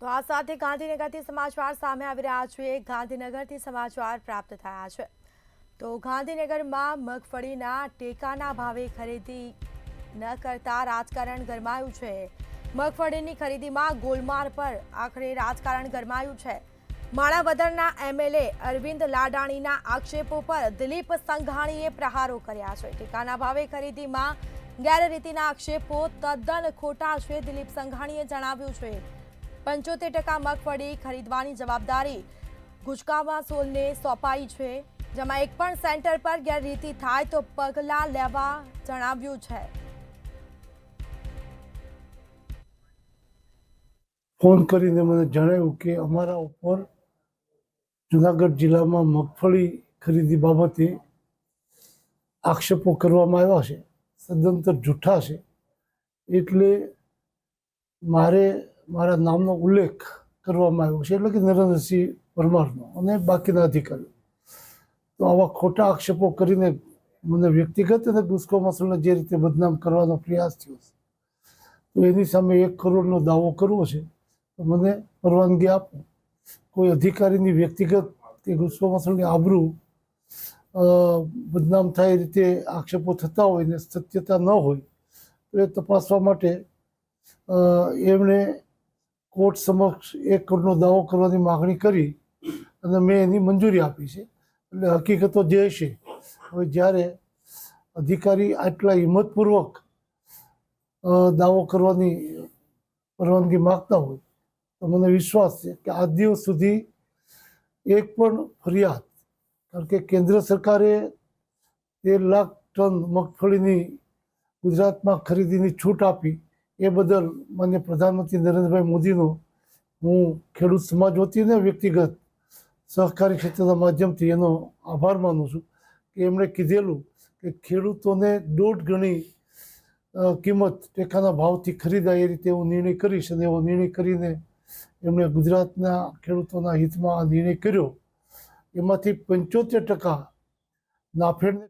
તો આ સાથે ગાંધીનગરથી સમાચાર સામે આવી રહ્યા છે। ગાંધીનગરથી સમાચાર પ્રાપ્ત થયા છે તો ગાંધીનગરમાં મગફળીના ટેકાના ભાવે ખરીદી ન કરતા રાજકારણ ગરમાયું છે। મગફળીની ખરીદીમાં ગોલમાલ પર આખરે રાજકારણ ગરમાયું છે। માણાવદરના એમએલએ અરવિંદ લાડાણીના આક્ષેપો પર દિલીપ સંઘાણીએ પ્રહારો કર્યા છે। ટેકાના ભાવે ખરીદીમાં ગેરરીતિના આક્ષેપો તદ્દન ખોટા છે। દિલીપ સંઘાણીએ જણાવ્યું છે 75% મગફળી ખરીદવાની જવાબદારી ગુજકાવા સોલને સોંપાઈ છે, જેમાં એક પણ સેન્ટર પર ગેરરીતિ થાય તો પગલાં લેવા જણાવ્યું છે। ફોન કરીને મને જણાવ્યું કે અમારા ઉપર જુનાગઢ જિલ્લામાં મગફળી ખરીદી બાબતે આક્ષેપો કરવામાં આવ્યા છે, સદંતર જૂઠા છે। એટલે મારા નામનો ઉલ્લેખ કરવામાં આવ્યો છે, એટલે કે નરેન્દ્રસિંહ પરમારનો અને બાકીના અધિકારીઓ। તો આવા ખોટા આક્ષેપો કરીને મને વ્યક્તિગત અને ગુજકો મસલને જે રીતે બદનામ કરવાનો પ્રયાસ થયો છે, તો એની સામે 1 કરોડનો દાવો કરવો છે તો મને પરવાનગી આપો। કોઈ અધિકારીની વ્યક્તિગત કે ગુજકો મસલની આબરૂ બદનામ થાય એ રીતે આક્ષેપો થતા હોય ને સત્યતા ન હોય તો એ તપાસવા માટે એમણે કોર્ટ સમક્ષ 1 કરોડનો દાવો કરવાની માગણી કરી અને મેં એની મંજૂરી આપી છે। એટલે હકીકતો જે છે, હવે જ્યારે અધિકારી આટલા હિંમતપૂર્વક દાવો કરવાની પરવાનગી માગતા હોય તો મને વિશ્વાસ છે કે આજ દિવસ સુધી એક પણ ફરિયાદ, કારણ કે કેન્દ્ર સરકારે 13 લાખ ટન મગફળીની ગુજરાતમાં ખરીદીની છૂટ આપી એ બદલ માનનીય પ્રધાનમંત્રી નરેન્દ્રભાઈ મોદીનો હું ખેડૂત સમાજ વતીને વ્યક્તિગત સહકારી ક્ષેત્રના માધ્યમથી એનો આભાર માનું છું કે એમણે કીધેલું કે ખેડૂતોને 1.5 ગણી કિંમત ટેકાના ભાવથી ખરીદાય એ રીતે હું નિર્ણય કરીશ, અને એવો નિર્ણય કરીને એમણે ગુજરાતના ખેડૂતોના હિતમાં આ નિર્ણય કર્યો। એમાંથી 75% નાફેડને